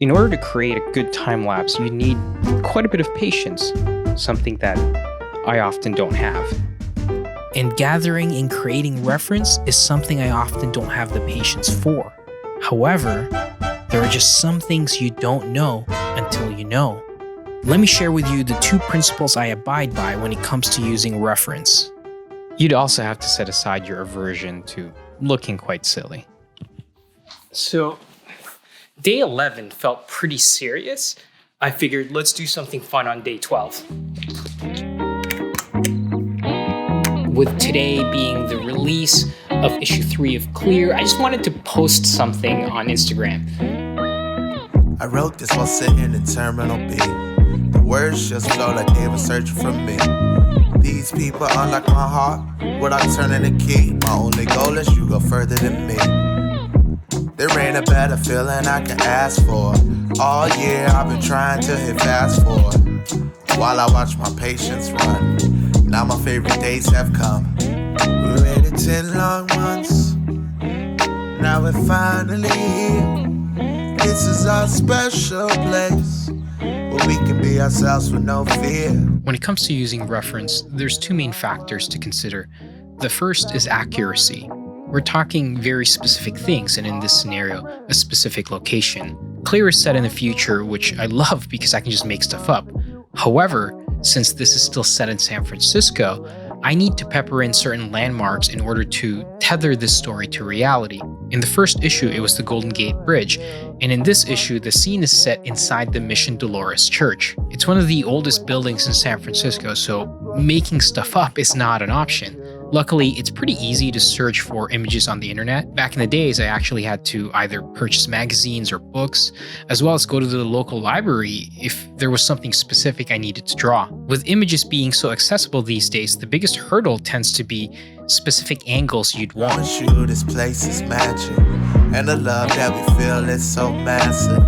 In order to create a good time lapse, you need quite a bit of patience, something that I often don't have. And gathering and creating reference is something I often don't have the patience for. However, there are just some things you don't know until you know. Let me share with you the 2 principles I abide by when it comes to using reference. You'd also have to set aside your aversion to looking quite silly. So, day 11 felt pretty serious. I figured let's do something fun on day 12. With today being the release of issue 3 of Clear, I just wanted to post something on Instagram. I wrote this while sitting in Terminal B. The words just flow like they were searching for me. These people unlock my heart without turning the key. My only goal is you go further than me. There ain't a better feeling I can ask for. All year I've been trying to hit fast forward while I watch my patience run. Now my favorite days have come. We waited 10 long months. Now we're finally here. This is our special place where we can be ourselves with no fear. When it comes to using reference, there's 2 main factors to consider. The first is accuracy. We're talking very specific things, and in this scenario, a specific location. Clear is set in the future, which I love because I can just make stuff up. However, since this is still set in San Francisco, I need to pepper in certain landmarks in order to tether this story to reality. In the first issue, it was the Golden Gate Bridge, and in this issue, the scene is set inside the Mission Dolores Church. It's one of the oldest buildings in San Francisco, so making stuff up is not an option. Luckily, it's pretty easy to search for images on the internet. Back in the days, I actually had to either purchase magazines or books, as well as go to the local library if there was something specific I needed to draw. With images being so accessible these days, the biggest hurdle tends to be specific angles you'd want. Promise you this place is magic, and the love that we feel is so massive.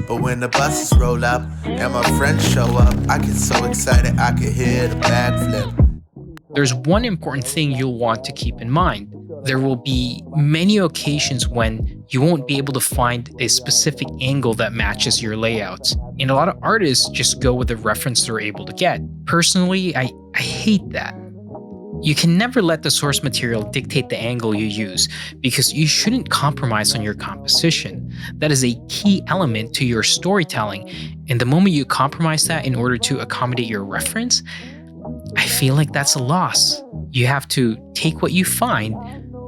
But when the buses roll up and my friends show up, I get so excited I can hear the backflip. There's one important thing you'll want to keep in mind. There will be many occasions when you won't be able to find a specific angle that matches your layouts. And a lot of artists just go with the reference they're able to get. Personally, I hate that. You can never let the source material dictate the angle you use because you shouldn't compromise on your composition. That is a key element to your storytelling. And the moment you compromise that in order to accommodate your reference, I feel like that's a loss. You have to take what you find,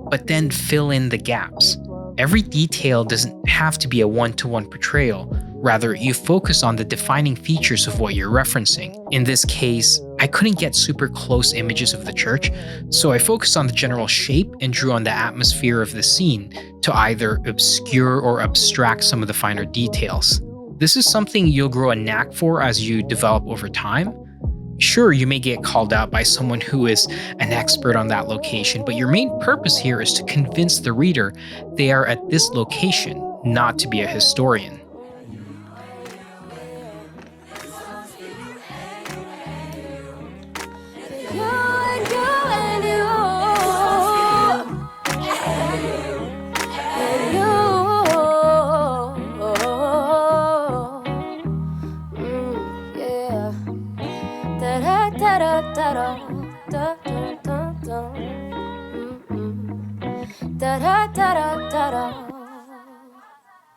but then fill in the gaps. Every detail doesn't have to be a one-to-one portrayal. Rather, you focus on the defining features of what you're referencing. In this case, I couldn't get super close images of the church, so I focused on the general shape and drew on the atmosphere of the scene to either obscure or abstract some of the finer details. This is something you'll grow a knack for as you develop over time. Sure, you may get called out by someone who is an expert on that location, but your main purpose here is to convince the reader they are at this location, not to be a historian.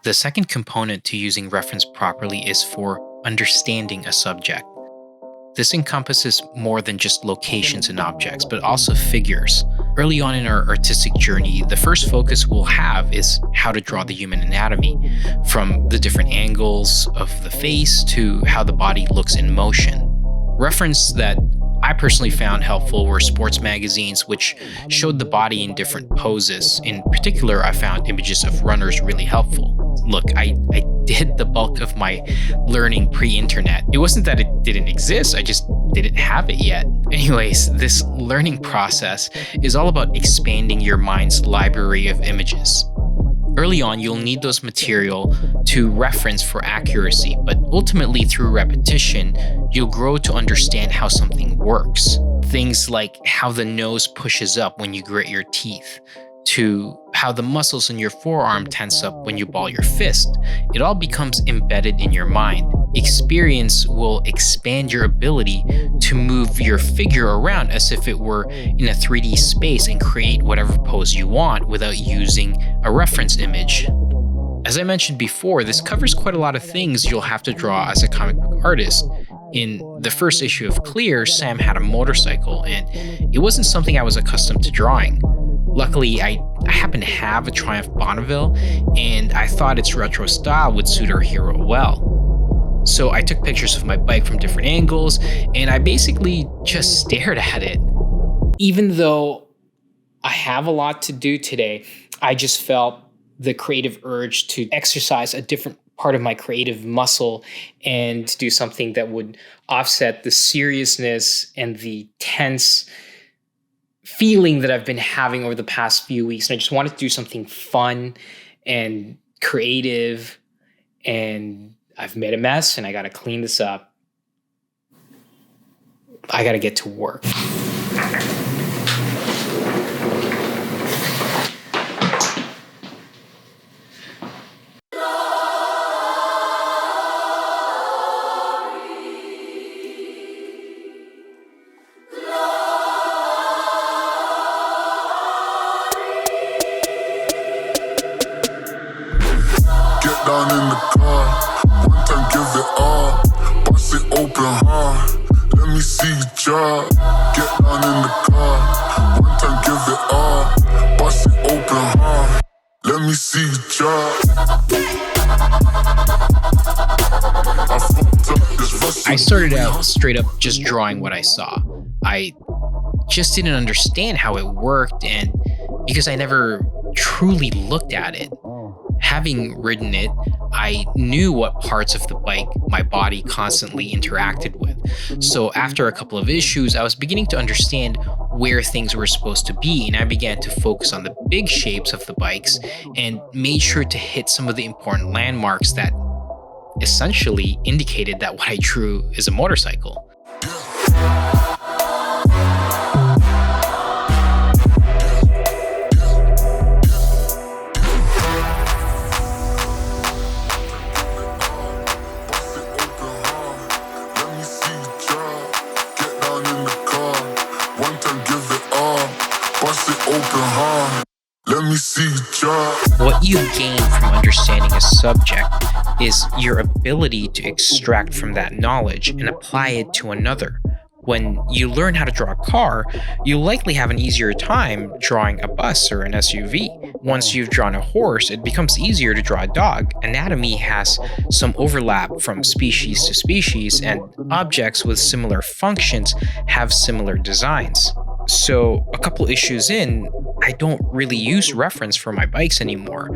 The second component to using reference properly is for understanding a subject. This encompasses more than just locations and objects, but also figures. Early on in our artistic journey, the first focus we'll have is how to draw the human anatomy, from the different angles of the face to how the body looks in motion. Reference that I personally found helpful were sports magazines, which showed the body in different poses. In particular, I found images of runners really helpful. Look, I did the bulk of my learning pre-internet. It wasn't that it didn't exist, I just didn't have it yet. Anyways, this learning process is all about expanding your mind's library of images. Early on, you'll need those material to reference for accuracy, but ultimately through repetition, you'll grow to understand how something works. Things like how the nose pushes up when you grit your teeth, to how the muscles in your forearm tense up when you ball your fist. It all becomes embedded in your mind. Experience will expand your ability to move your figure around as if it were in a 3D space and create whatever pose you want without using a reference image. As I mentioned before, this covers quite a lot of things you'll have to draw as a comic book artist. In the first issue of Clear, Sam had a motorcycle, and it wasn't something I was accustomed to drawing. Luckily, I happen to have a Triumph Bonneville, and I thought its retro style would suit our hero well. So I took pictures of my bike from different angles, and I basically just stared at it. Even though I have a lot to do today, I just felt the creative urge to exercise a different part of my creative muscle and do something that would offset the seriousness and the tense feeling that I've been having over the past few weeks. And I just wanted to do something fun and creative, and I've made a mess and I got to clean this up. I got to get to work. Down in the car, one time give it all, bust it open hard, let me see you drop. Get down in the car, one time give it all, bust it open hard, let me see you drop. I started out straight up just drawing what I saw. I just didn't understand how it worked, and because I never truly looked at it. Having ridden it, I knew what parts of the bike my body constantly interacted with. So after a couple of issues, I was beginning to understand where things were supposed to be, and I began to focus on the big shapes of the bikes and made sure to hit some of the important landmarks that essentially indicated that what I drew is a motorcycle. What you gain from understanding a subject is your ability to extract from that knowledge and apply it to another. When you learn how to draw a car, you'll likely have an easier time drawing a bus or an SUV. Once you've drawn a horse, it becomes easier to draw a dog. Anatomy has some overlap from species to species, and objects with similar functions have similar designs. So a couple issues in, I don't really use reference for my bikes anymore.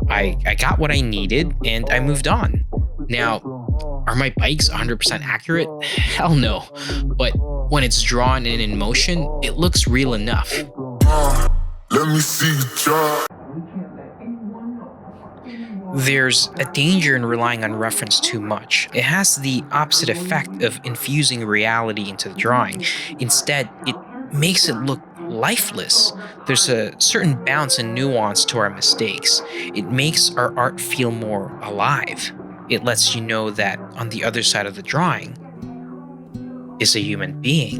I got what I needed and I moved on. Now, are my bikes 100% accurate? Hell no. But when it's drawn and in motion, it looks real enough. Let me see you try. There's a danger in relying on reference too much. It has the opposite effect of infusing reality into the drawing. Instead, it makes it look lifeless. There's a certain bounce and nuance to our mistakes. It makes our art feel more alive. It lets you know that on the other side of the drawing is a human being.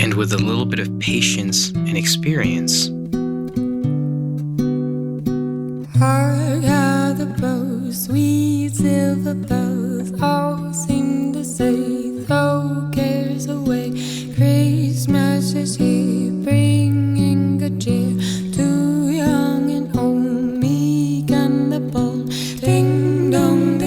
And with a little bit of patience and experience, hark how the bows, sweet silver bells, all seem to say, throw cares away. Christmas is here, bringing good cheer to young and old, meek and the bold. Ding dong,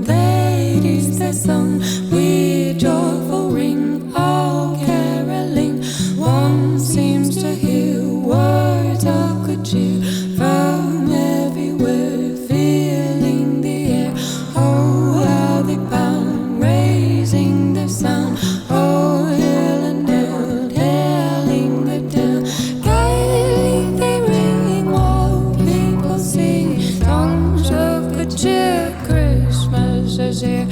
that is the song with joyful ring, all caroling. One seems to hear words of good cheer from everywhere, filling the air. Oh, how they bound, raising their sound. Oh, hill and dale, telling the tale. Gaily they ring, all people sing songs of good cheer. Christmas is here.